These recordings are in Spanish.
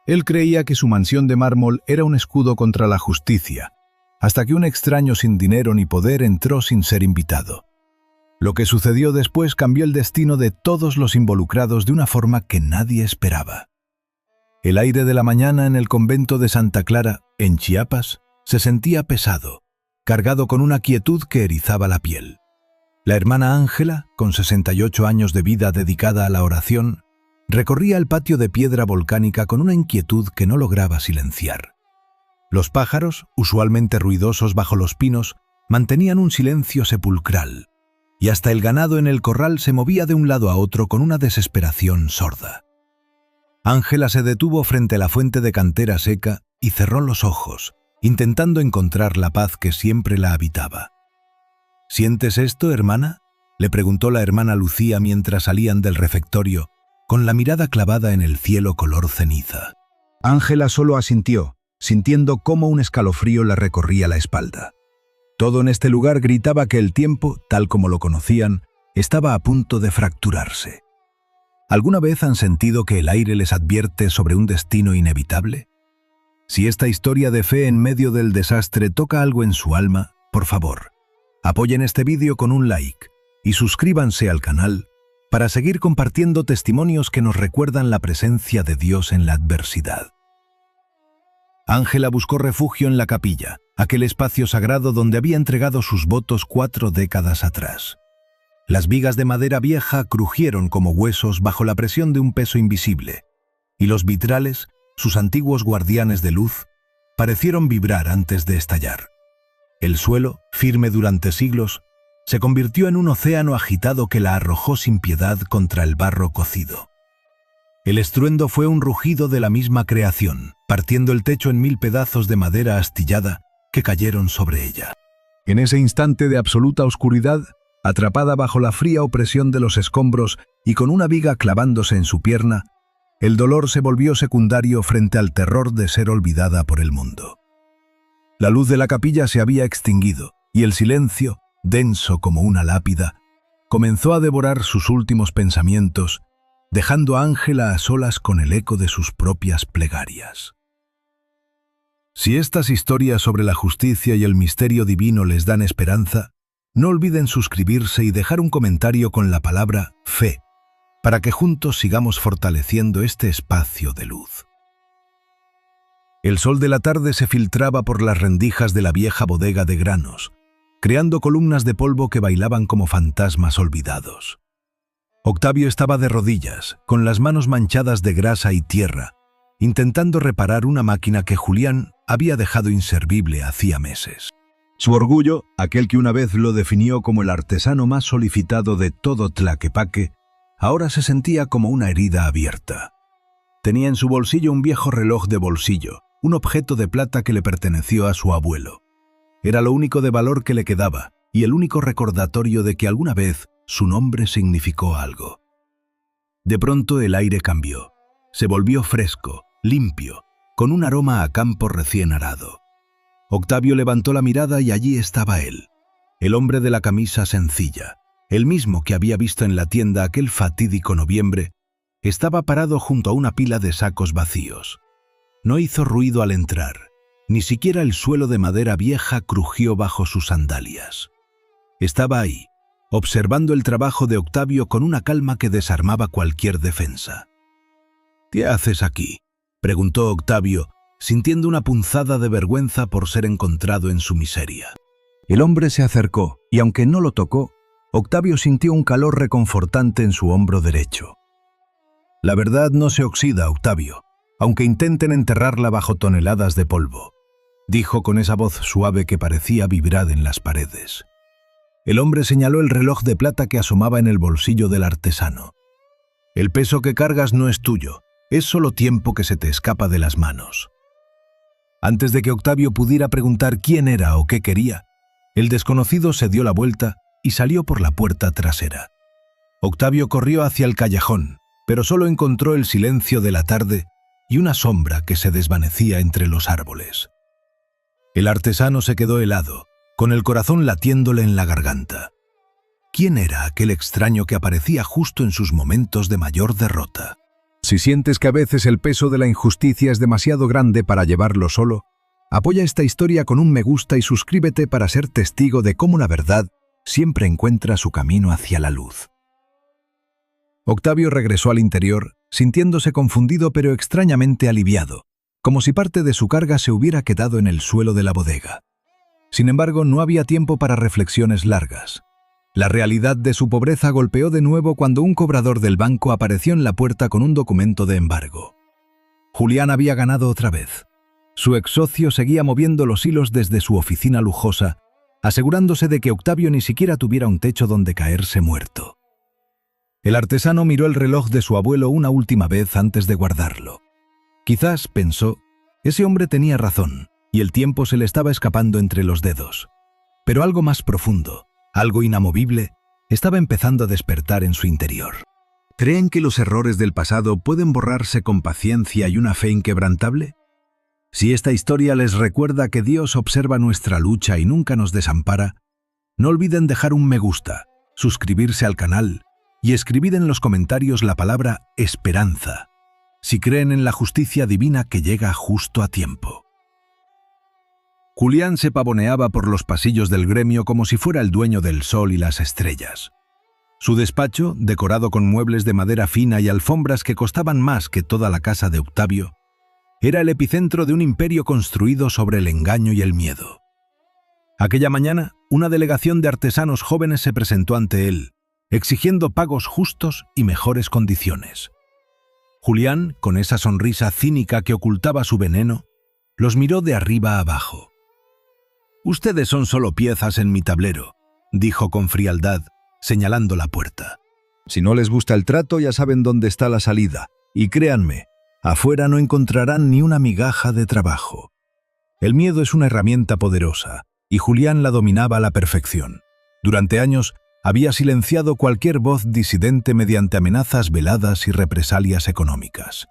Él creía que su mansión de mármol era un escudo contra la justicia, hasta que un extraño sin dinero ni poder entró sin ser invitado. Lo que sucedió después cambió el destino de todos los involucrados de una forma que nadie esperaba. El aire de la mañana en el convento de Santa Clara, en Chiapas, se sentía pesado, cargado con una quietud que erizaba la piel. La hermana Ángela, con 68 años de vida dedicada a la oración, recorría el patio de piedra volcánica con una inquietud que no lograba silenciar. Los pájaros, usualmente ruidosos bajo los pinos, mantenían un silencio sepulcral, y hasta el ganado en el corral se movía de un lado a otro con una desesperación sorda. Ángela se detuvo frente a la fuente de cantera seca y cerró los ojos, intentando encontrar la paz que siempre la habitaba. ¿Sientes esto, hermana?, le preguntó la hermana Lucía mientras salían del refectorio, con la mirada clavada en el cielo color ceniza. Ángela solo asintió, sintiendo cómo un escalofrío la recorría la espalda. Todo en este lugar gritaba que el tiempo, tal como lo conocían, estaba a punto de fracturarse. ¿Alguna vez han sentido que el aire les advierte sobre un destino inevitable? Si esta historia de fe en medio del desastre toca algo en su alma, por favor, apoyen este vídeo con un like y suscríbanse al canal para seguir compartiendo testimonios que nos recuerdan la presencia de Dios en la adversidad. Ángela buscó refugio en la capilla, aquel espacio sagrado donde había entregado sus votos 4 décadas atrás. Las vigas de madera vieja crujieron como huesos bajo la presión de un peso invisible, y los vitrales, sus antiguos guardianes de luz, parecieron vibrar antes de estallar. El suelo, firme durante siglos, se convirtió en un océano agitado que la arrojó sin piedad contra el barro cocido. El estruendo fue un rugido de la misma creación, partiendo el techo en 1000 pedazos de madera astillada que cayeron sobre ella. En ese instante de absoluta oscuridad, atrapada bajo la fría opresión de los escombros y con una viga clavándose en su pierna, el dolor se volvió secundario frente al terror de ser olvidada por el mundo. La luz de la capilla se había extinguido y el silencio, denso como una lápida, comenzó a devorar sus últimos pensamientos, dejando a Ángela a solas con el eco de sus propias plegarias. Si estas historias sobre la justicia y el misterio divino les dan esperanza, no olviden suscribirse y dejar un comentario con la palabra fe, para que juntos sigamos fortaleciendo este espacio de luz. El sol de la tarde se filtraba por las rendijas de la vieja bodega de granos, creando columnas de polvo que bailaban como fantasmas olvidados. Octavio estaba de rodillas, con las manos manchadas de grasa y tierra, intentando reparar una máquina que Julián había dejado inservible hacía meses. Su orgullo, aquel que una vez lo definió como el artesano más solicitado de todo Tlaquepaque, ahora se sentía como una herida abierta. Tenía en su bolsillo un viejo reloj de bolsillo, un objeto de plata que le perteneció a su abuelo. Era lo único de valor que le quedaba y el único recordatorio de que alguna vez su nombre significó algo. De pronto el aire cambió. Se volvió fresco, limpio, con un aroma a campo recién arado. Octavio levantó la mirada y allí estaba él, el hombre de la camisa sencilla, el mismo que había visto en la tienda aquel fatídico noviembre, estaba parado junto a una pila de sacos vacíos. No hizo ruido al entrar, ni siquiera el suelo de madera vieja crujió bajo sus sandalias. Estaba ahí, observando el trabajo de Octavio con una calma que desarmaba cualquier defensa. «¿Qué haces aquí?», preguntó Octavio, sintiendo una punzada de vergüenza por ser encontrado en su miseria. El hombre se acercó, y aunque no lo tocó, Octavio sintió un calor reconfortante en su hombro derecho. «La verdad no se oxida, Octavio, aunque intenten enterrarla bajo toneladas de polvo», dijo con esa voz suave que parecía vibrar en las paredes. El hombre señaló el reloj de plata que asomaba en el bolsillo del artesano. «El peso que cargas no es tuyo, es solo tiempo que se te escapa de las manos». Antes de que Octavio pudiera preguntar quién era o qué quería, el desconocido se dio la vuelta y salió por la puerta trasera. Octavio corrió hacia el callejón, pero solo encontró el silencio de la tarde y una sombra que se desvanecía entre los árboles. El artesano se quedó helado, con el corazón latiéndole en la garganta. ¿Quién era aquel extraño que aparecía justo en sus momentos de mayor derrota? Si sientes que a veces el peso de la injusticia es demasiado grande para llevarlo solo, apoya esta historia con un me gusta y suscríbete para ser testigo de cómo la verdad siempre encuentra su camino hacia la luz. Octavio regresó al interior, sintiéndose confundido pero extrañamente aliviado, como si parte de su carga se hubiera quedado en el suelo de la bodega. Sin embargo, no había tiempo para reflexiones largas. La realidad de su pobreza golpeó de nuevo cuando un cobrador del banco apareció en la puerta con un documento de embargo. Julián había ganado otra vez. Su ex socio seguía moviendo los hilos desde su oficina lujosa, asegurándose de que Octavio ni siquiera tuviera un techo donde caerse muerto. El artesano miró el reloj de su abuelo una última vez antes de guardarlo. Quizás, pensó, ese hombre tenía razón, y el tiempo se le estaba escapando entre los dedos. Pero algo más profundo, algo inamovible, estaba empezando a despertar en su interior. ¿Creen que los errores del pasado pueden borrarse con paciencia y una fe inquebrantable? Si esta historia les recuerda que Dios observa nuestra lucha y nunca nos desampara, no olviden dejar un me gusta, suscribirse al canal y escribir en los comentarios la palabra esperanza, si creen en la justicia divina que llega justo a tiempo. Julián se pavoneaba por los pasillos del gremio como si fuera el dueño del sol y las estrellas. Su despacho, decorado con muebles de madera fina y alfombras que costaban más que toda la casa de Octavio, era el epicentro de un imperio construido sobre el engaño y el miedo. Aquella mañana, una delegación de artesanos jóvenes se presentó ante él, exigiendo pagos justos y mejores condiciones. Julián, con esa sonrisa cínica que ocultaba su veneno, los miró de arriba a abajo. «Ustedes son solo piezas en mi tablero», dijo con frialdad, señalando la puerta. «Si no les gusta el trato, ya saben dónde está la salida, y créanme, afuera no encontrarán ni una migaja de trabajo». El miedo es una herramienta poderosa, y Julián la dominaba a la perfección. Durante años, había silenciado cualquier voz disidente mediante amenazas veladas y represalias económicas.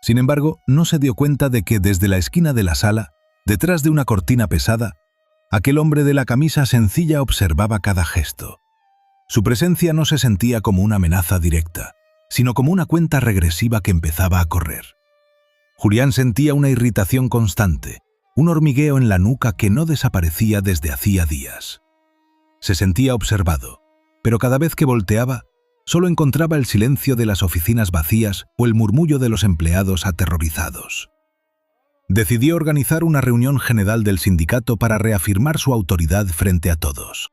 Sin embargo, no se dio cuenta de que desde la esquina de la sala, detrás de una cortina pesada, aquel hombre de la camisa sencilla observaba cada gesto. Su presencia no se sentía como una amenaza directa, sino como una cuenta regresiva que empezaba a correr. Julián sentía una irritación constante, un hormigueo en la nuca que no desaparecía desde hacía días. Se sentía observado, pero cada vez que volteaba, solo encontraba el silencio de las oficinas vacías o el murmullo de los empleados aterrorizados. Decidió organizar una reunión general del sindicato para reafirmar su autoridad frente a todos.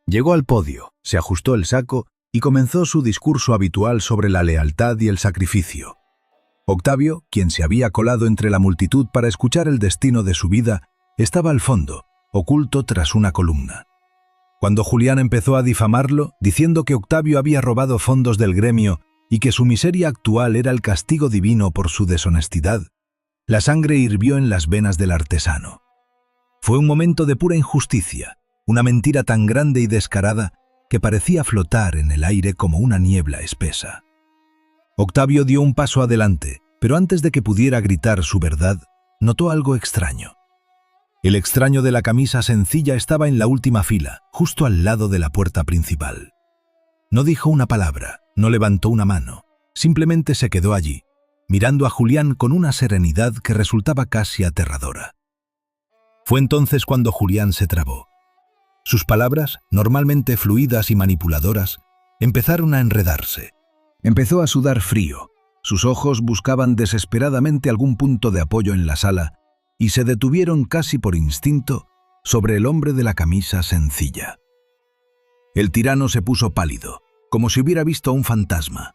Llegó al podio, se ajustó el saco y comenzó su discurso habitual sobre la lealtad y el sacrificio. Octavio, quien se había colado entre la multitud para escuchar el destino de su vida, estaba al fondo, oculto tras una columna. Cuando Julián empezó a difamarlo, diciendo que Octavio había robado fondos del gremio y que su miseria actual era el castigo divino por su deshonestidad, la sangre hirvió en las venas del artesano. Fue un momento de pura injusticia, una mentira tan grande y descarada que parecía flotar en el aire como una niebla espesa. Octavio dio un paso adelante, pero antes de que pudiera gritar su verdad, notó algo extraño. El extraño de la camisa sencilla estaba en la última fila, justo al lado de la puerta principal. No dijo una palabra, no levantó una mano, simplemente se quedó allí, mirando a Julián con una serenidad que resultaba casi aterradora. Fue entonces cuando Julián se trabó. Sus palabras, normalmente fluidas y manipuladoras, empezaron a enredarse. Empezó a sudar frío, sus ojos buscaban desesperadamente algún punto de apoyo en la sala, y se detuvieron casi por instinto sobre el hombre de la camisa sencilla. El tirano se puso pálido, como si hubiera visto a un fantasma.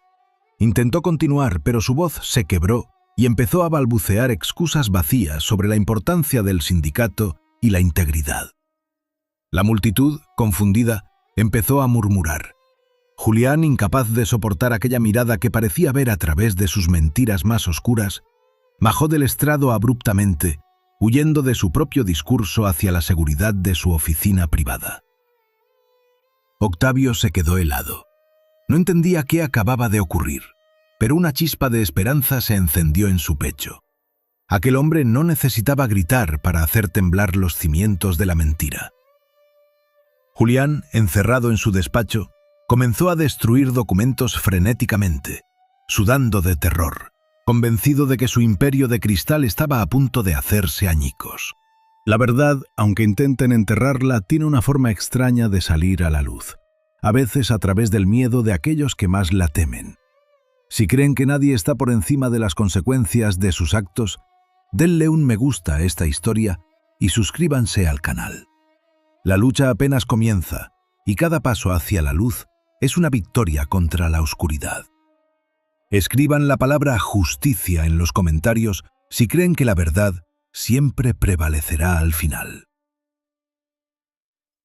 Intentó continuar, pero su voz se quebró y empezó a balbucear excusas vacías sobre la importancia del sindicato y la integridad. La multitud, confundida, empezó a murmurar. Julián, incapaz de soportar aquella mirada que parecía ver a través de sus mentiras más oscuras, bajó del estrado abruptamente, huyendo de su propio discurso hacia la seguridad de su oficina privada. Octavio se quedó helado. No entendía qué acababa de ocurrir, pero una chispa de esperanza se encendió en su pecho. Aquel hombre no necesitaba gritar para hacer temblar los cimientos de la mentira. Julián, encerrado en su despacho, comenzó a destruir documentos frenéticamente. sudando de terror, convencido de que su imperio de cristal estaba a punto de hacerse añicos. La verdad, aunque intenten enterrarla, tiene una forma extraña de salir a la luz, a veces a través del miedo de aquellos que más la temen. Si creen que nadie está por encima de las consecuencias de sus actos, denle un me gusta a esta historia y suscríbanse al canal. La lucha apenas comienza, y cada paso hacia la luz es una victoria contra la oscuridad. Escriban la palabra justicia en los comentarios si creen que la verdad siempre prevalecerá al final.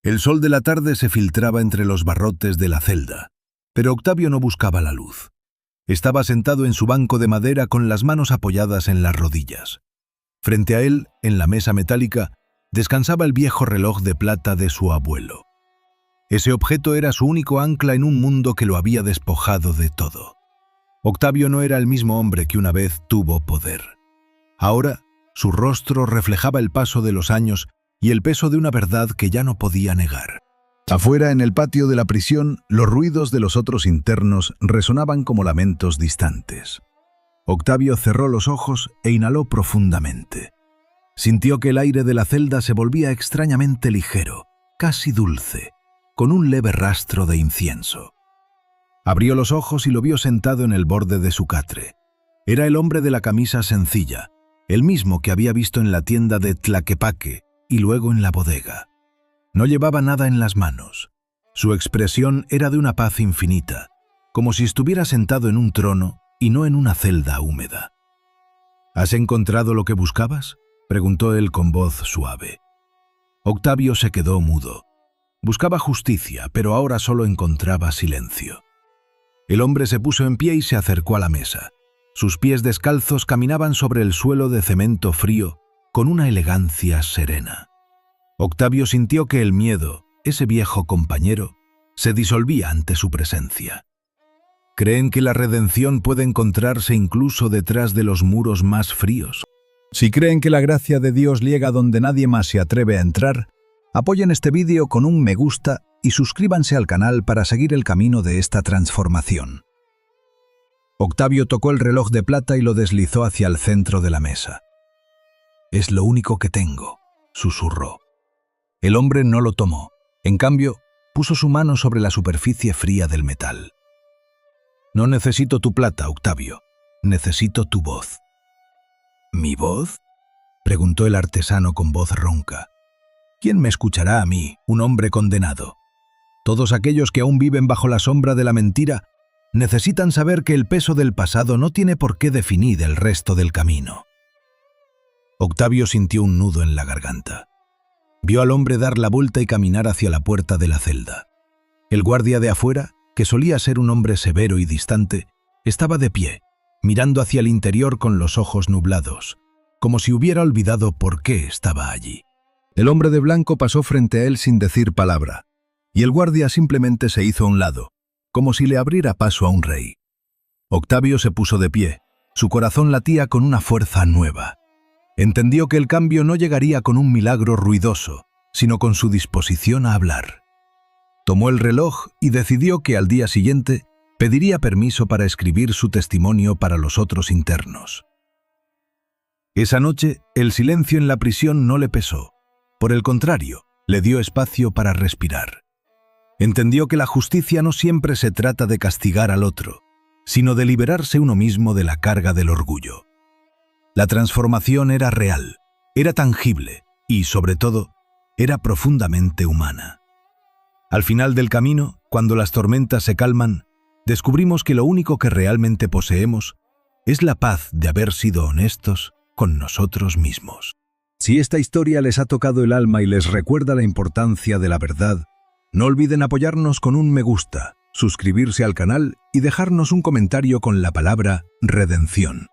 El sol de la tarde se filtraba entre los barrotes de la celda, pero Octavio no buscaba la luz. Estaba sentado en su banco de madera con las manos apoyadas en las rodillas. Frente a él, en la mesa metálica, descansaba el viejo reloj de plata de su abuelo. Ese objeto era su único ancla en un mundo que lo había despojado de todo. Octavio no era el mismo hombre que una vez tuvo poder. Ahora, su rostro reflejaba el paso de los años y el peso de una verdad que ya no podía negar. Afuera, en el patio de la prisión, los ruidos de los otros internos resonaban como lamentos distantes. Octavio cerró los ojos e inhaló profundamente. Sintió que el aire de la celda se volvía extrañamente ligero, casi dulce, con un leve rastro de incienso. Abrió los ojos y lo vio sentado en el borde de su catre. Era el hombre de la camisa sencilla, el mismo que había visto en la tienda de Tlaquepaque y luego en la bodega. No llevaba nada en las manos. Su expresión era de una paz infinita, como si estuviera sentado en un trono y no en una celda húmeda. ¿Has encontrado lo que buscabas?, preguntó él con voz suave. Octavio se quedó mudo. Buscaba justicia, pero ahora solo encontraba silencio. El hombre se puso en pie y se acercó a la mesa. Sus pies descalzos caminaban sobre el suelo de cemento frío con una elegancia serena. Octavio sintió que el miedo, ese viejo compañero, se disolvía ante su presencia. ¿Creen que la redención puede encontrarse incluso detrás de los muros más fríos? Si creen que la gracia de Dios llega donde nadie más se atreve a entrar, apoyen este vídeo con un me gusta y suscríbanse al canal para seguir el camino de esta transformación. Octavio tocó el reloj de plata y lo deslizó hacia el centro de la mesa. «Es lo único que tengo», susurró. El hombre no lo tomó. En cambio, puso su mano sobre la superficie fría del metal. «No necesito tu plata, Octavio. Necesito tu voz». «¿Mi voz?», preguntó el artesano con voz ronca. «¿Quién me escuchará a mí, un hombre condenado? Todos aquellos que aún viven bajo la sombra de la mentira necesitan saber que el peso del pasado no tiene por qué definir el resto del camino». Octavio sintió un nudo en la garganta. Vio al hombre dar la vuelta y caminar hacia la puerta de la celda. El guardia de afuera, que solía ser un hombre severo y distante, estaba de pie, mirando hacia el interior con los ojos nublados, como si hubiera olvidado por qué estaba allí. El hombre de blanco pasó frente a él sin decir palabra, y el guardia simplemente se hizo a un lado, como si le abriera paso a un rey. Octavio se puso de pie, su corazón latía con una fuerza nueva. Entendió que el cambio no llegaría con un milagro ruidoso, sino con su disposición a hablar. Tomó el reloj y decidió que al día siguiente pediría permiso para escribir su testimonio para los otros internos. Esa noche, el silencio en la prisión no le pesó. Por el contrario, le dio espacio para respirar. Entendió que la justicia no siempre se trata de castigar al otro, sino de liberarse uno mismo de la carga del orgullo. La transformación era real, era tangible y, sobre todo, era profundamente humana. Al final del camino, cuando las tormentas se calman, descubrimos que lo único que realmente poseemos es la paz de haber sido honestos con nosotros mismos. Si esta historia les ha tocado el alma y les recuerda la importancia de la verdad, no olviden apoyarnos con un me gusta, suscribirse al canal y dejarnos un comentario con la palabra redención.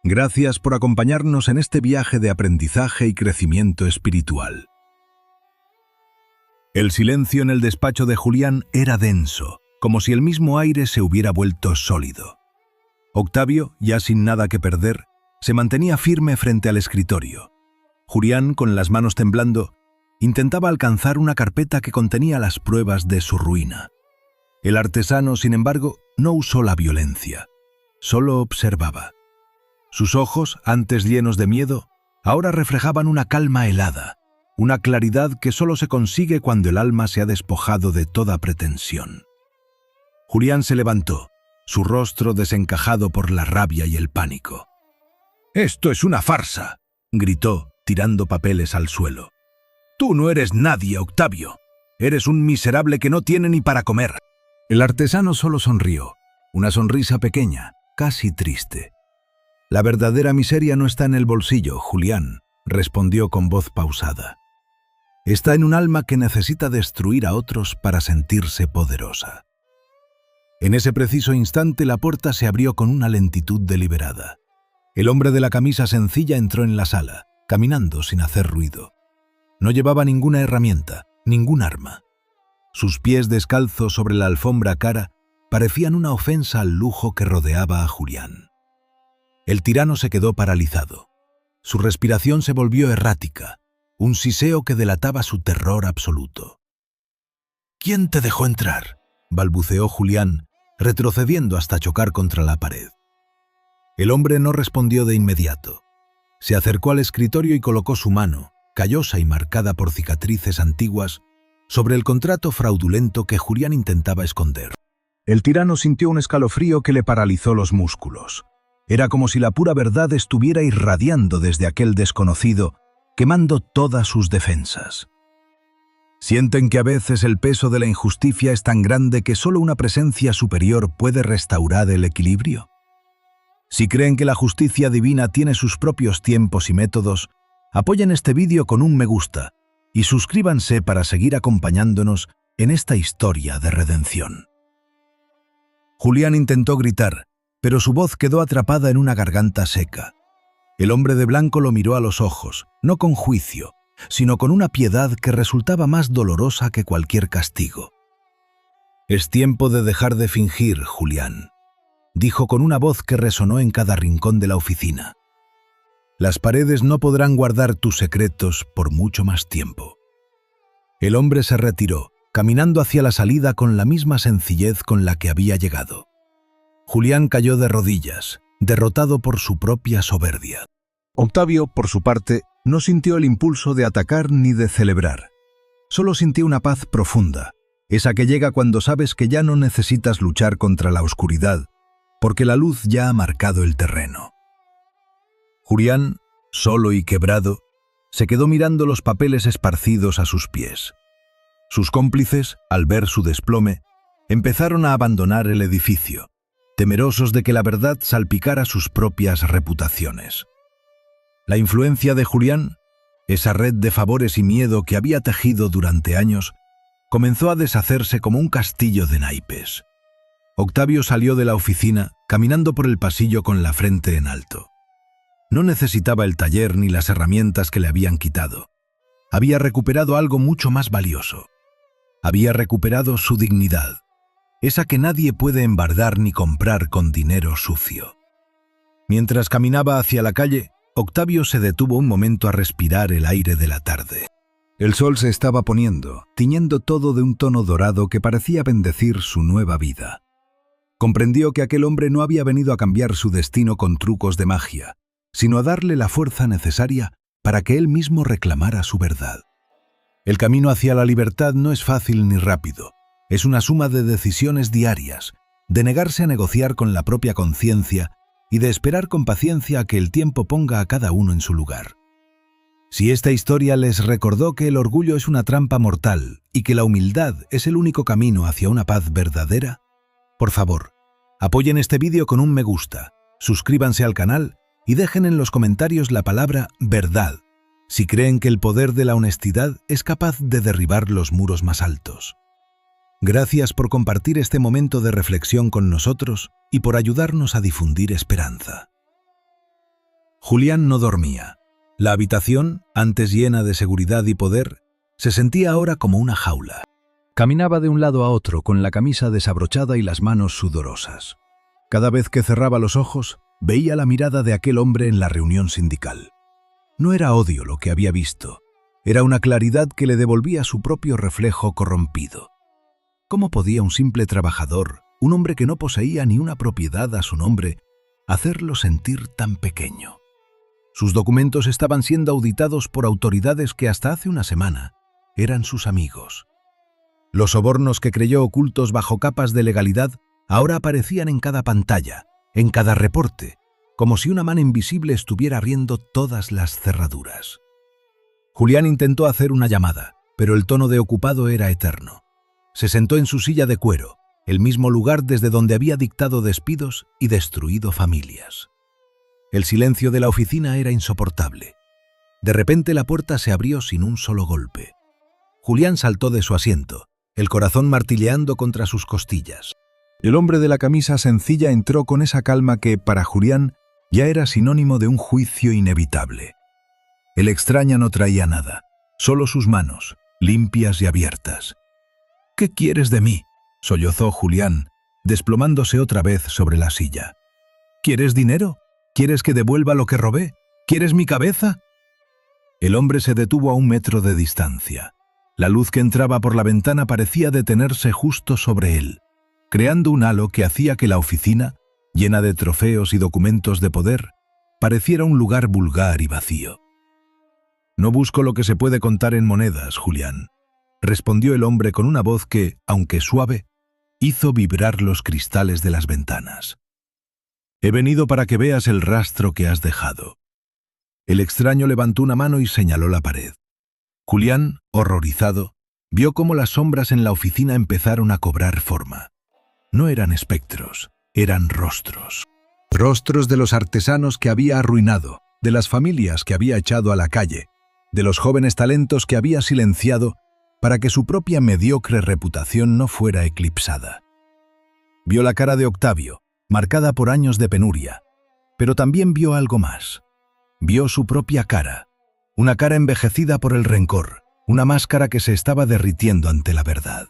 Gracias por acompañarnos en este viaje de aprendizaje y crecimiento espiritual. El silencio en el despacho de Julián era denso, como si el mismo aire se hubiera vuelto sólido. Octavio, ya sin nada que perder, se mantenía firme frente al escritorio. Julián, con las manos temblando, intentaba alcanzar una carpeta que contenía las pruebas de su ruina. El artesano, sin embargo, no usó la violencia. solo observaba. Sus ojos, antes llenos de miedo, ahora reflejaban una calma helada, una claridad que solo se consigue cuando el alma se ha despojado de toda pretensión. Julián se levantó, su rostro desencajado por la rabia y el pánico. «¡Esto es una farsa!», gritó, tirando papeles al suelo. «Tú no eres nadie, Octavio. Eres un miserable que no tiene ni para comer». El artesano solo sonrió, una sonrisa pequeña, casi triste. «La verdadera miseria no está en el bolsillo, Julián», respondió con voz pausada. «Está en un alma que necesita destruir a otros para sentirse poderosa». En ese preciso instante la puerta se abrió con una lentitud deliberada. El hombre de la camisa sencilla entró en la sala, caminando sin hacer ruido. No llevaba ninguna herramienta, ningún arma. Sus pies descalzos sobre la alfombra cara parecían una ofensa al lujo que rodeaba a Julián. El tirano se quedó paralizado. Su respiración se volvió errática, un siseo que delataba su terror absoluto. «¿Quién te dejó entrar?», balbuceó Julián, retrocediendo hasta chocar contra la pared. El hombre no respondió de inmediato. Se acercó al escritorio y colocó su mano, callosa y marcada por cicatrices antiguas, sobre el contrato fraudulento que Julián intentaba esconder. El tirano sintió un escalofrío que le paralizó los músculos. Era como si la pura verdad estuviera irradiando desde aquel desconocido, quemando todas sus defensas. ¿Sienten que a veces el peso de la injusticia es tan grande que solo una presencia superior puede restaurar el equilibrio? Si creen que la justicia divina tiene sus propios tiempos y métodos, apoyen este vídeo con un me gusta y suscríbanse para seguir acompañándonos en esta historia de redención. Julián intentó gritar, pero su voz quedó atrapada en una garganta seca. El hombre de blanco lo miró a los ojos, no con juicio, sino con una piedad que resultaba más dolorosa que cualquier castigo. «Es tiempo de dejar de fingir, Julián», dijo con una voz que resonó en cada rincón de la oficina. «Las paredes no podrán guardar tus secretos por mucho más tiempo». El hombre se retiró, caminando hacia la salida con la misma sencillez con la que había llegado. Julián cayó de rodillas, derrotado por su propia soberbia. Octavio, por su parte, no sintió el impulso de atacar ni de celebrar. Solo sintió una paz profunda, esa que llega cuando sabes que ya no necesitas luchar contra la oscuridad, porque la luz ya ha marcado el terreno. Julián, solo y quebrado, se quedó mirando los papeles esparcidos a sus pies. Sus cómplices, al ver su desplome, empezaron a abandonar el edificio, temerosos de que la verdad salpicara sus propias reputaciones. La influencia de Julián, esa red de favores y miedo que había tejido durante años, comenzó a deshacerse como un castillo de naipes. Octavio salió de la oficina, caminando por el pasillo con la frente en alto. No necesitaba el taller ni las herramientas que le habían quitado. Había recuperado algo mucho más valioso. Había recuperado su dignidad, esa que nadie puede embardar ni comprar con dinero sucio. Mientras caminaba hacia la calle, Octavio se detuvo un momento a respirar el aire de la tarde. El sol se estaba poniendo, tiñendo todo de un tono dorado que parecía bendecir su nueva vida. Comprendió que aquel hombre no había venido a cambiar su destino con trucos de magia, sino a darle la fuerza necesaria para que él mismo reclamara su verdad. El camino hacia la libertad no es fácil ni rápido. Es una suma de decisiones diarias, de negarse a negociar con la propia conciencia y de esperar con paciencia a que el tiempo ponga a cada uno en su lugar. Si esta historia les recordó que el orgullo es una trampa mortal y que la humildad es el único camino hacia una paz verdadera, por favor, apoyen este vídeo con un me gusta, suscríbanse al canal y dejen en los comentarios la palabra verdad, si creen que el poder de la honestidad es capaz de derribar los muros más altos. Gracias por compartir este momento de reflexión con nosotros y por ayudarnos a difundir esperanza. Julián no dormía. La habitación, antes llena de seguridad y poder, se sentía ahora como una jaula. Caminaba de un lado a otro con la camisa desabrochada y las manos sudorosas. Cada vez que cerraba los ojos, veía la mirada de aquel hombre en la reunión sindical. No era odio lo que había visto, era una claridad que le devolvía su propio reflejo corrompido. ¿Cómo podía un simple trabajador, un hombre que no poseía ni una propiedad a su nombre, hacerlo sentir tan pequeño. Sus documentos estaban siendo auditados por autoridades que hasta hace una semana eran sus amigos. Los sobornos que creyó ocultos bajo capas de legalidad ahora aparecían en cada pantalla, en cada reporte, como si una mano invisible estuviera abriendo todas las cerraduras. Julián intentó hacer una llamada, pero el tono de ocupado era eterno. Se sentó en su silla de cuero, el mismo lugar desde donde había dictado despidos y destruido familias. El silencio de la oficina era insoportable. De repente la puerta se abrió sin un solo golpe. Julián saltó de su asiento, el corazón martilleando contra sus costillas. El hombre de la camisa sencilla entró con esa calma que, para Julián, ya era sinónimo de un juicio inevitable. El extraño no traía nada, solo sus manos, limpias y abiertas. «¿Qué quieres de mí?», sollozó Julián, desplomándose otra vez sobre la silla. «¿Quieres dinero? ¿Quieres que devuelva lo que robé? ¿Quieres mi cabeza?». El hombre se detuvo a 1 metro de distancia. La luz que entraba por la ventana parecía detenerse justo sobre él, creando un halo que hacía que la oficina, llena de trofeos y documentos de poder, pareciera un lugar vulgar y vacío. «No busco lo que se puede contar en monedas, Julián», respondió el hombre con una voz que, aunque suave, hizo vibrar los cristales de las ventanas. «He venido para que veas el rastro que has dejado». El extraño levantó una mano y señaló la pared. Julián, horrorizado, vio cómo las sombras en la oficina empezaron a cobrar forma. No eran espectros, eran rostros. Rostros de los artesanos que había arruinado, de las familias que había echado a la calle, de los jóvenes talentos que había silenciado para que su propia mediocre reputación no fuera eclipsada. Vio la cara de Octavio, marcada por años de penuria, pero también vio algo más. Vio su propia cara, una cara envejecida por el rencor, una máscara que se estaba derritiendo ante la verdad.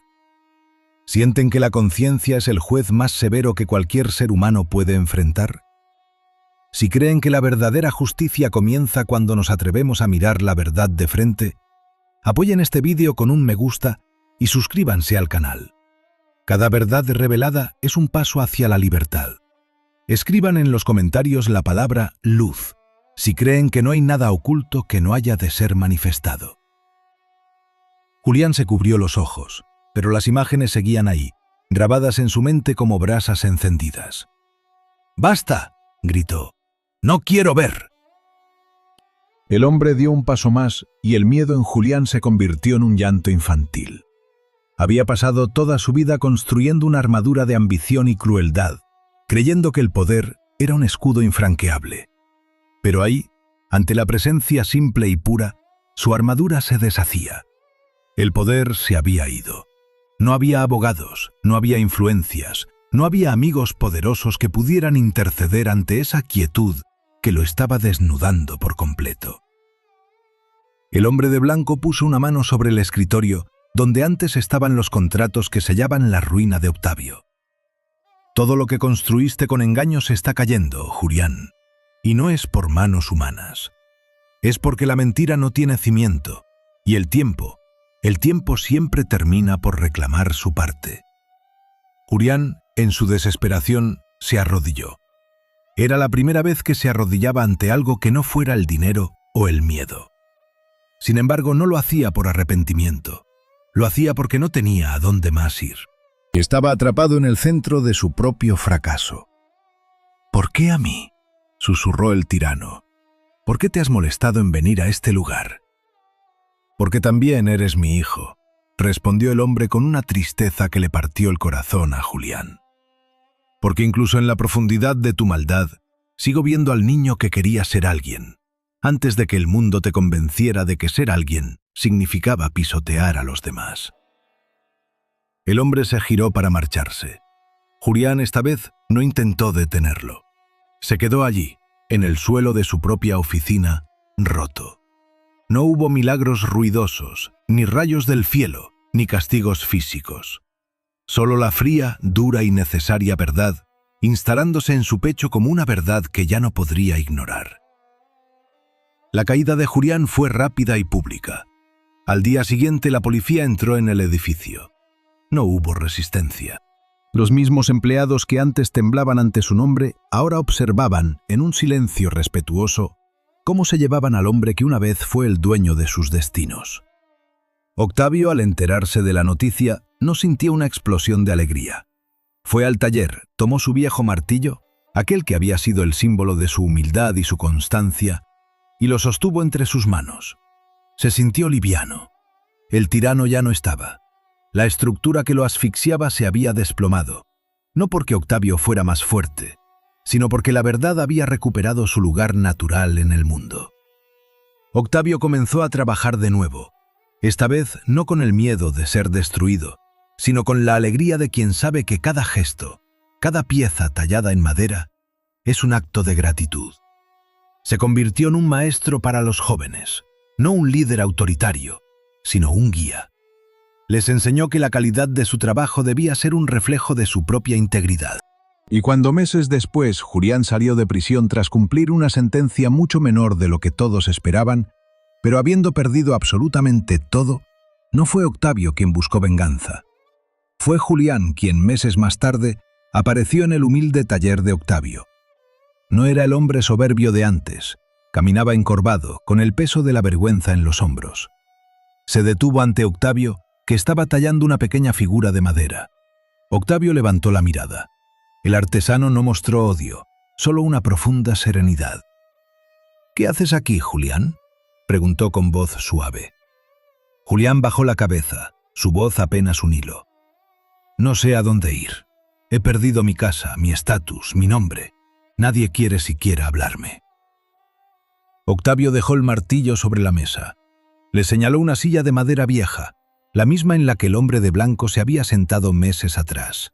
¿Sienten que la conciencia es el juez más severo que cualquier ser humano puede enfrentar? Si creen que la verdadera justicia comienza cuando nos atrevemos a mirar la verdad de frente, apoyen este vídeo con un me gusta y suscríbanse al canal. Cada verdad revelada es un paso hacia la libertad. Escriban en los comentarios la palabra luz, si creen que no hay nada oculto que no haya de ser manifestado. Julián se cubrió los ojos, pero las imágenes seguían ahí, grabadas en su mente como brasas encendidas. «¡Basta!», gritó. «¡No quiero ver!». El hombre dio un paso más y el miedo en Julián se convirtió en un llanto infantil. Había pasado toda su vida construyendo una armadura de ambición y crueldad, creyendo que el poder era un escudo infranqueable. Pero ahí, ante la presencia simple y pura, su armadura se deshacía. El poder se había ido. No había abogados, no había influencias, no había amigos poderosos que pudieran interceder ante esa quietud que lo estaba desnudando por completo. El hombre de blanco puso una mano sobre el escritorio donde antes estaban los contratos que sellaban la ruina de Octavio. «Todo lo que construiste con engaños está cayendo, Julián, y no es por manos humanas. Es porque la mentira no tiene cimiento, y el tiempo siempre termina por reclamar su parte». Julián, en su desesperación, se arrodilló. Era la primera vez que se arrodillaba ante algo que no fuera el dinero o el miedo. Sin embargo, no lo hacía por arrepentimiento. Lo hacía porque no tenía a dónde más ir. Estaba atrapado en el centro de su propio fracaso. «¿Por qué a mí?», susurró el tirano. «¿Por qué te has molestado en venir a este lugar?». «Porque también eres mi hijo», respondió el hombre con una tristeza que le partió el corazón a Julián. «Porque incluso en la profundidad de tu maldad, sigo viendo al niño que quería ser alguien, antes de que el mundo te convenciera de que ser alguien significaba pisotear a los demás». El hombre se giró para marcharse. Julián esta vez no intentó detenerlo. Se quedó allí, en el suelo de su propia oficina, roto. No hubo milagros ruidosos, ni rayos del cielo, ni castigos físicos. Solo la fría, dura y necesaria verdad, instalándose en su pecho como una verdad que ya no podría ignorar. La caída de Julián fue rápida y pública. Al día siguiente la policía entró en el edificio. No hubo resistencia. Los mismos empleados que antes temblaban ante su nombre, ahora observaban, en un silencio respetuoso, cómo se llevaban al hombre que una vez fue el dueño de sus destinos. Octavio, al enterarse de la noticia, no sintió una explosión de alegría. Fue al taller, tomó su viejo martillo, aquel que había sido el símbolo de su humildad y su constancia, y lo sostuvo entre sus manos. Se sintió liviano. El tirano ya no estaba. La estructura que lo asfixiaba se había desplomado, no porque Octavio fuera más fuerte, sino porque la verdad había recuperado su lugar natural en el mundo. Octavio comenzó a trabajar de nuevo, esta vez no con el miedo de ser destruido, sino con la alegría de quien sabe que cada gesto, cada pieza tallada en madera, es un acto de gratitud. Se convirtió en un maestro para los jóvenes, no un líder autoritario, sino un guía. Les enseñó que la calidad de su trabajo debía ser un reflejo de su propia integridad. Y cuando meses después Julián salió de prisión tras cumplir una sentencia mucho menor de lo que todos esperaban, pero habiendo perdido absolutamente todo, no fue Octavio quien buscó venganza. Fue Julián quien meses más tarde apareció en el humilde taller de Octavio. No era el hombre soberbio de antes, caminaba encorvado, con el peso de la vergüenza en los hombros. Se detuvo ante Octavio, que estaba tallando una pequeña figura de madera. Octavio levantó la mirada. El artesano no mostró odio, solo una profunda serenidad. «¿Qué haces aquí, Julián?», preguntó con voz suave. Julián bajó la cabeza, su voz apenas un hilo. «No sé a dónde ir. He perdido mi casa, mi estatus, mi nombre. Nadie quiere siquiera hablarme». Octavio dejó el martillo sobre la mesa. Le señaló una silla de madera vieja, la misma en la que el hombre de blanco se había sentado meses atrás.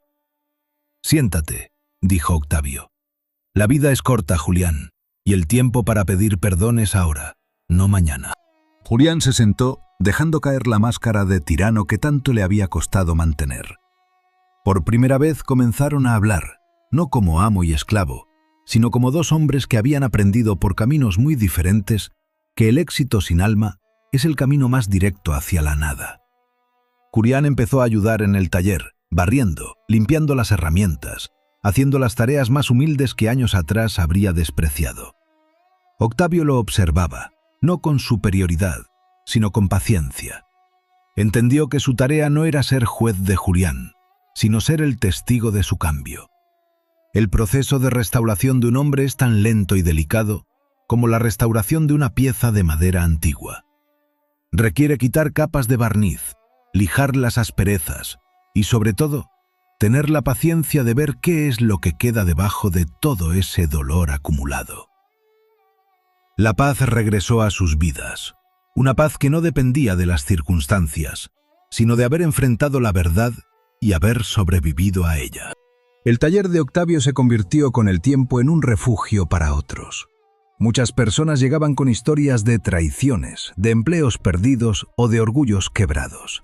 «Siéntate», dijo Octavio. «La vida es corta, Julián, y el tiempo para pedir perdón es ahora, no mañana». Julián se sentó, dejando caer la máscara de tirano que tanto le había costado mantener. Por primera vez comenzaron a hablar, no como amo y esclavo, sino como dos hombres que habían aprendido por caminos muy diferentes que el éxito sin alma es el camino más directo hacia la nada. Julián empezó a ayudar en el taller, barriendo, limpiando las herramientas, haciendo las tareas más humildes que años atrás habría despreciado. Octavio lo observaba, no con superioridad, sino con paciencia. Entendió que su tarea no era ser juez de Julián, sino ser el testigo de su cambio. El proceso de restauración de un hombre es tan lento y delicado como la restauración de una pieza de madera antigua. Requiere quitar capas de barniz, lijar las asperezas y, sobre todo, tener la paciencia de ver qué es lo que queda debajo de todo ese dolor acumulado. La paz regresó a sus vidas, una paz que no dependía de las circunstancias, sino de haber enfrentado la verdad y haber sobrevivido a ella. El taller de Octavio se convirtió con el tiempo en un refugio para otros. Muchas personas llegaban con historias de traiciones, de empleos perdidos o de orgullos quebrados.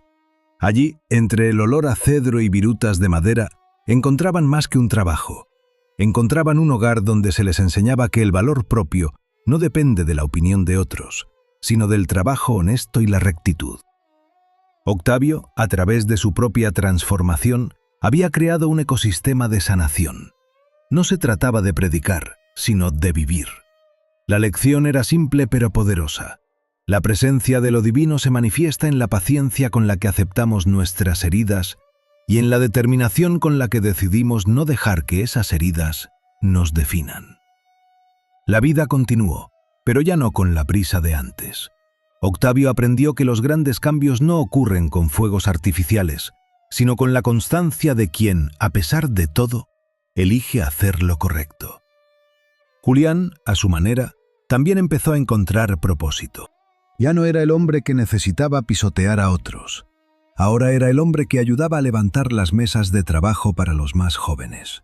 Allí, entre el olor a cedro y virutas de madera, encontraban más que un trabajo. Encontraban un hogar donde se les enseñaba que el valor propio no depende de la opinión de otros, sino del trabajo honesto y la rectitud. Octavio, a través de su propia transformación, había creado un ecosistema de sanación. No se trataba de predicar, sino de vivir. La lección era simple pero poderosa. La presencia de lo divino se manifiesta en la paciencia con la que aceptamos nuestras heridas y en la determinación con la que decidimos no dejar que esas heridas nos definan. La vida continuó, pero ya no con la prisa de antes. Octavio aprendió que los grandes cambios no ocurren con fuegos artificiales, sino con la constancia de quien, a pesar de todo, elige hacer lo correcto. Julián, a su manera, también empezó a encontrar propósito. Ya no era el hombre que necesitaba pisotear a otros. Ahora era el hombre que ayudaba a levantar las mesas de trabajo para los más jóvenes.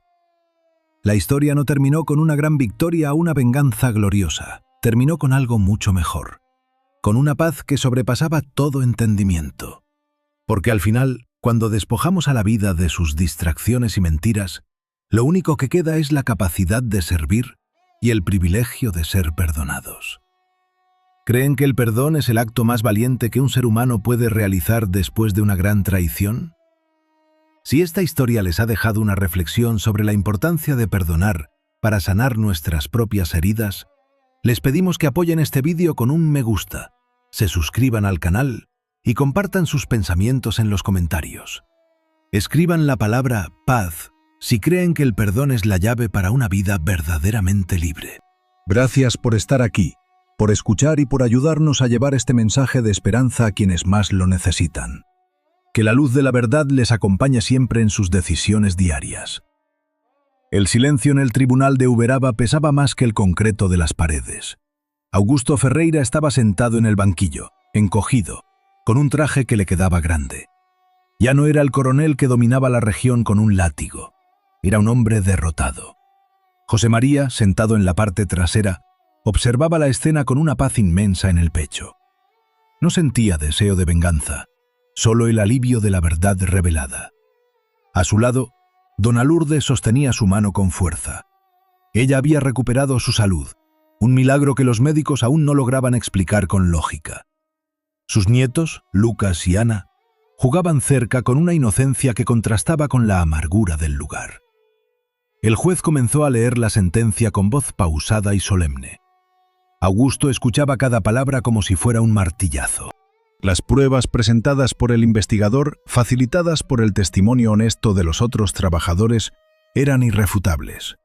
La historia no terminó con una gran victoria o una venganza gloriosa. Terminó con algo mucho mejor. Con una paz que sobrepasaba todo entendimiento. Porque al final, cuando despojamos a la vida de sus distracciones y mentiras, lo único que queda es la capacidad de servir y el privilegio de ser perdonados. ¿Creen que el perdón es el acto más valiente que un ser humano puede realizar después de una gran traición? Si esta historia les ha dejado una reflexión sobre la importancia de perdonar para sanar nuestras propias heridas, les pedimos que apoyen este vídeo con un me gusta, se suscriban al canal y compartan sus pensamientos en los comentarios. Escriban la palabra paz si creen que el perdón es la llave para una vida verdaderamente libre. Gracias por estar aquí, por escuchar y por ayudarnos a llevar este mensaje de esperanza a quienes más lo necesitan. Que la luz de la verdad les acompañe siempre en sus decisiones diarias. El silencio en el tribunal de Uberaba pesaba más que el concreto de las paredes. Augusto Ferreira estaba sentado en el banquillo, encogido, con un traje que le quedaba grande. Ya no era el coronel que dominaba la región con un látigo. Era un hombre derrotado. José María, sentado en la parte trasera, observaba la escena con una paz inmensa en el pecho. No sentía deseo de venganza, solo el alivio de la verdad revelada. A su lado, Dona Lourdes sostenía su mano con fuerza. Ella había recuperado su salud, un milagro que los médicos aún no lograban explicar con lógica. Sus nietos, Lucas y Ana, jugaban cerca con una inocencia que contrastaba con la amargura del lugar. El juez comenzó a leer la sentencia con voz pausada y solemne. Augusto escuchaba cada palabra como si fuera un martillazo. Las pruebas presentadas por el investigador, facilitadas por el testimonio honesto de los otros trabajadores, eran irrefutables.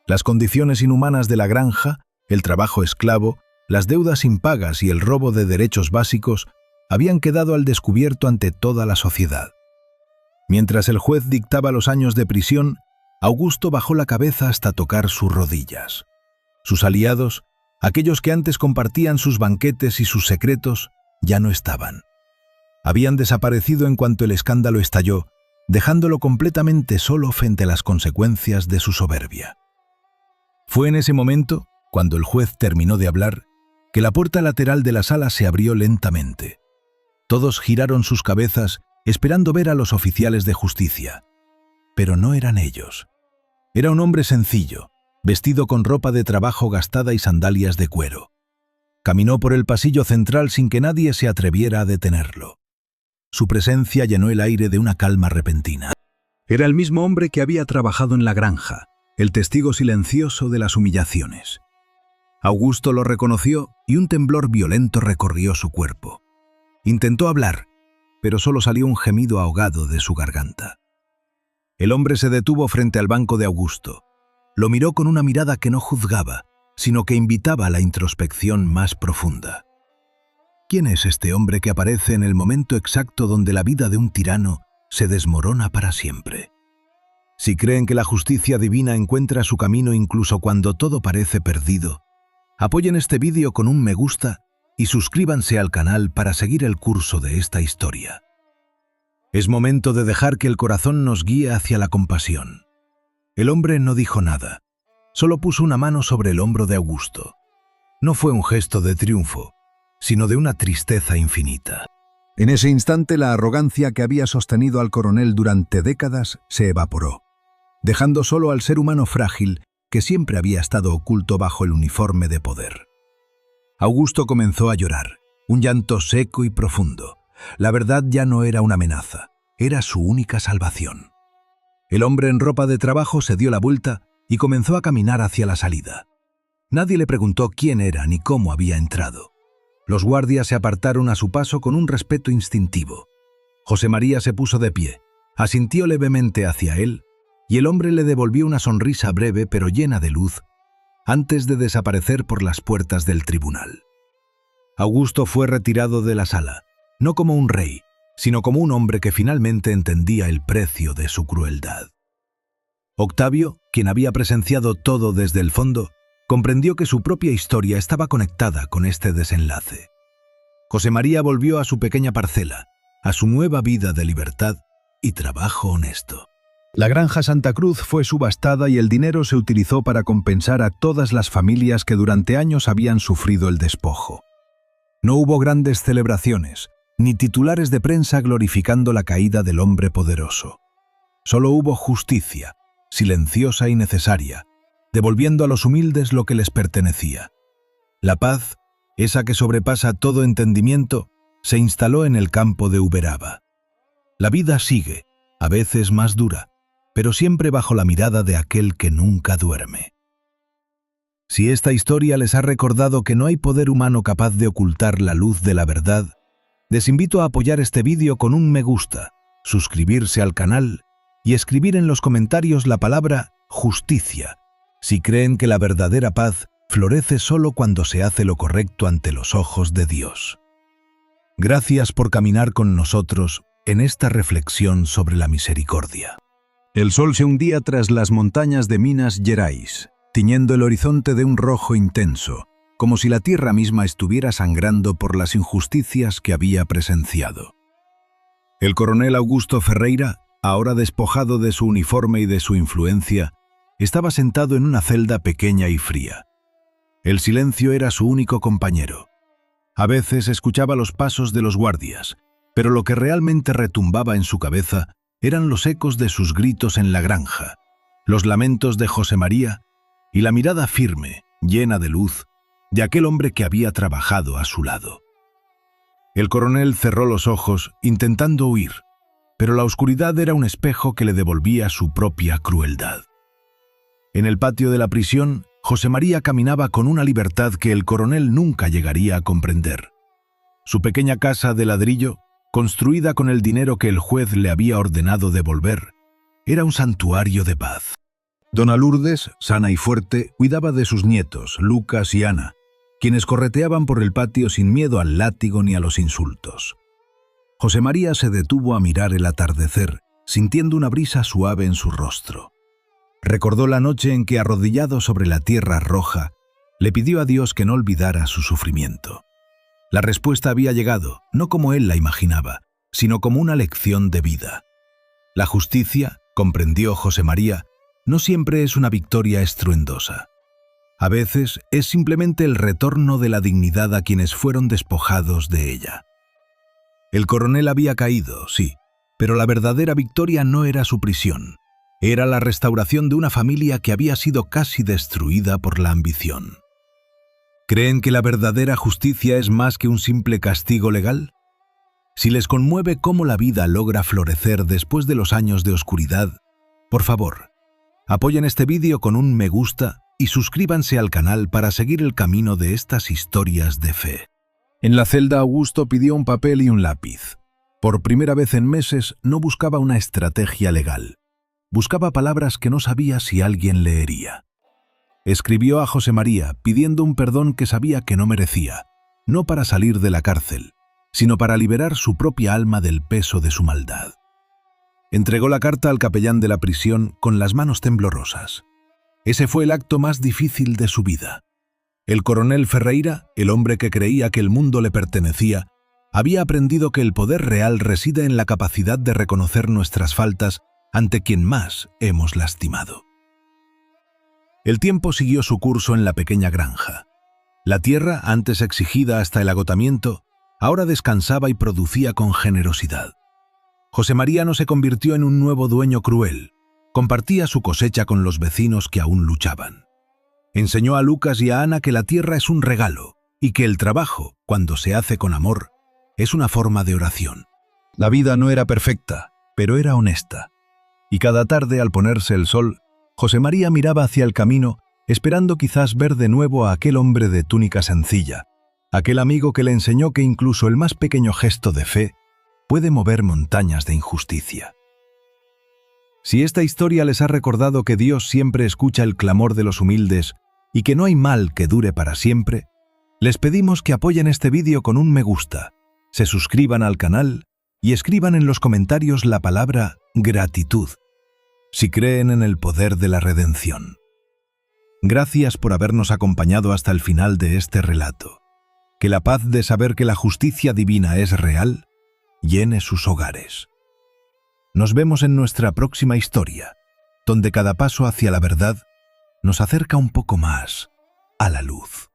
Las condiciones inhumanas de la granja, el trabajo esclavo, las deudas impagas y el robo de derechos básicos habían quedado al descubierto ante toda la sociedad. Mientras el juez dictaba los años de prisión, Augusto bajó la cabeza hasta tocar sus rodillas. Sus aliados, aquellos que antes compartían sus banquetes y sus secretos, ya no estaban. Habían desaparecido en cuanto el escándalo estalló, dejándolo completamente solo frente a las consecuencias de su soberbia. Fue en ese momento, cuando el juez terminó de hablar, que la puerta lateral de la sala se abrió lentamente. Todos giraron sus cabezas, esperando ver a los oficiales de justicia. Pero no eran ellos. Era un hombre sencillo, vestido con ropa de trabajo gastada y sandalias de cuero. Caminó por el pasillo central sin que nadie se atreviera a detenerlo. Su presencia llenó el aire de una calma repentina. Era el mismo hombre que había trabajado en la granja, el testigo silencioso de las humillaciones. Augusto lo reconoció y un temblor violento recorrió su cuerpo. Intentó hablar, pero solo salió un gemido ahogado de su garganta. El hombre se detuvo frente al banco de Augusto. Lo miró con una mirada que no juzgaba, sino que invitaba a la introspección más profunda. ¿Quién es este hombre que aparece en el momento exacto donde la vida de un tirano se desmorona para siempre? Si creen que la justicia divina encuentra su camino incluso cuando todo parece perdido, apoyen este vídeo con un me gusta y suscríbanse al canal para seguir el curso de esta historia. Es momento de dejar que el corazón nos guíe hacia la compasión. El hombre no dijo nada. Solo puso una mano sobre el hombro de Augusto. No fue un gesto de triunfo, sino de una tristeza infinita. En ese instante la arrogancia que había sostenido al coronel durante décadas se evaporó, dejando solo al ser humano frágil que siempre había estado oculto bajo el uniforme de poder. Augusto comenzó a llorar, un llanto seco y profundo. La verdad ya no era una amenaza, era su única salvación. El hombre en ropa de trabajo se dio la vuelta y comenzó a caminar hacia la salida. Nadie le preguntó quién era ni cómo había entrado. Los guardias se apartaron a su paso con un respeto instintivo. José María se puso de pie, asintió levemente hacia él, y el hombre le devolvió una sonrisa breve pero llena de luz, antes de desaparecer por las puertas del tribunal. Augusto fue retirado de la sala, no como un rey, sino como un hombre que finalmente entendía el precio de su crueldad. Octavio, quien había presenciado todo desde el fondo, comprendió que su propia historia estaba conectada con este desenlace. José María volvió a su pequeña parcela, a su nueva vida de libertad y trabajo honesto. La granja Santa Cruz fue subastada y el dinero se utilizó para compensar a todas las familias que durante años habían sufrido el despojo. No hubo grandes celebraciones, ni titulares de prensa glorificando la caída del hombre poderoso. Solo hubo justicia, silenciosa y necesaria, devolviendo a los humildes lo que les pertenecía. La paz, esa que sobrepasa todo entendimiento, se instaló en el campo de Uberaba. La vida sigue, a veces más dura, pero siempre bajo la mirada de aquel que nunca duerme. Si esta historia les ha recordado que no hay poder humano capaz de ocultar la luz de la verdad, les invito a apoyar este vídeo con un me gusta, suscribirse al canal y escribir en los comentarios la palabra justicia, si creen que la verdadera paz florece solo cuando se hace lo correcto ante los ojos de Dios. Gracias por caminar con nosotros en esta reflexión sobre la misericordia. El sol se hundía tras las montañas de Minas Gerais, tiñendo el horizonte de un rojo intenso, como si la tierra misma estuviera sangrando por las injusticias que había presenciado. El coronel Augusto Ferreira, ahora despojado de su uniforme y de su influencia, estaba sentado en una celda pequeña y fría. El silencio era su único compañero. A veces escuchaba los pasos de los guardias, pero lo que realmente retumbaba en su cabeza eran los ecos de sus gritos en la granja, los lamentos de José María y la mirada firme, llena de luz, de aquel hombre que había trabajado a su lado. El coronel cerró los ojos, intentando huir, pero la oscuridad era un espejo que le devolvía su propia crueldad. En el patio de la prisión, José María caminaba con una libertad que el coronel nunca llegaría a comprender. Su pequeña casa de ladrillo, construida con el dinero que el juez le había ordenado devolver, era un santuario de paz. Dona Lourdes, sana y fuerte, cuidaba de sus nietos, Lucas y Ana, quienes correteaban por el patio sin miedo al látigo ni a los insultos. José María se detuvo a mirar el atardecer, sintiendo una brisa suave en su rostro. Recordó la noche en que, arrodillado sobre la tierra roja, le pidió a Dios que no olvidara su sufrimiento. La respuesta había llegado, no como él la imaginaba, sino como una lección de vida. La justicia, comprendió José María, no siempre es una victoria estruendosa. A veces es simplemente el retorno de la dignidad a quienes fueron despojados de ella. El coronel había caído, sí, pero la verdadera victoria no era su prisión. Era la restauración de una familia que había sido casi destruida por la ambición. ¿Creen que la verdadera justicia es más que un simple castigo legal? Si les conmueve cómo la vida logra florecer después de los años de oscuridad, por favor, apoyen este vídeo con un me gusta y suscríbanse al canal para seguir el camino de estas historias de fe. En la celda, Augusto pidió un papel y un lápiz. Por primera vez en meses no buscaba una estrategia legal. Buscaba palabras que no sabía si alguien leería. Escribió a José María pidiendo un perdón que sabía que no merecía, no para salir de la cárcel, sino para liberar su propia alma del peso de su maldad. Entregó la carta al capellán de la prisión con las manos temblorosas. Ese fue el acto más difícil de su vida. El coronel Ferreira, el hombre que creía que el mundo le pertenecía, había aprendido que el poder real reside en la capacidad de reconocer nuestras faltas ante quien más hemos lastimado. El tiempo siguió su curso en la pequeña granja. La tierra, antes exigida hasta el agotamiento, ahora descansaba y producía con generosidad. José María no se convirtió en un nuevo dueño cruel, compartía su cosecha con los vecinos que aún luchaban. Enseñó a Lucas y a Ana que la tierra es un regalo y que el trabajo, cuando se hace con amor, es una forma de oración. La vida no era perfecta, pero era honesta. Y cada tarde, al ponerse el sol, José María miraba hacia el camino, esperando quizás ver de nuevo a aquel hombre de túnica sencilla, aquel amigo que le enseñó que incluso el más pequeño gesto de fe puede mover montañas de injusticia. Si esta historia les ha recordado que Dios siempre escucha el clamor de los humildes y que no hay mal que dure para siempre, les pedimos que apoyen este vídeo con un me gusta, se suscriban al canal y escriban en los comentarios la palabra gratitud, si creen en el poder de la redención. Gracias por habernos acompañado hasta el final de este relato. Que la paz de saber que la justicia divina es real llene sus hogares. Nos vemos en nuestra próxima historia, donde cada paso hacia la verdad nos acerca un poco más a la luz.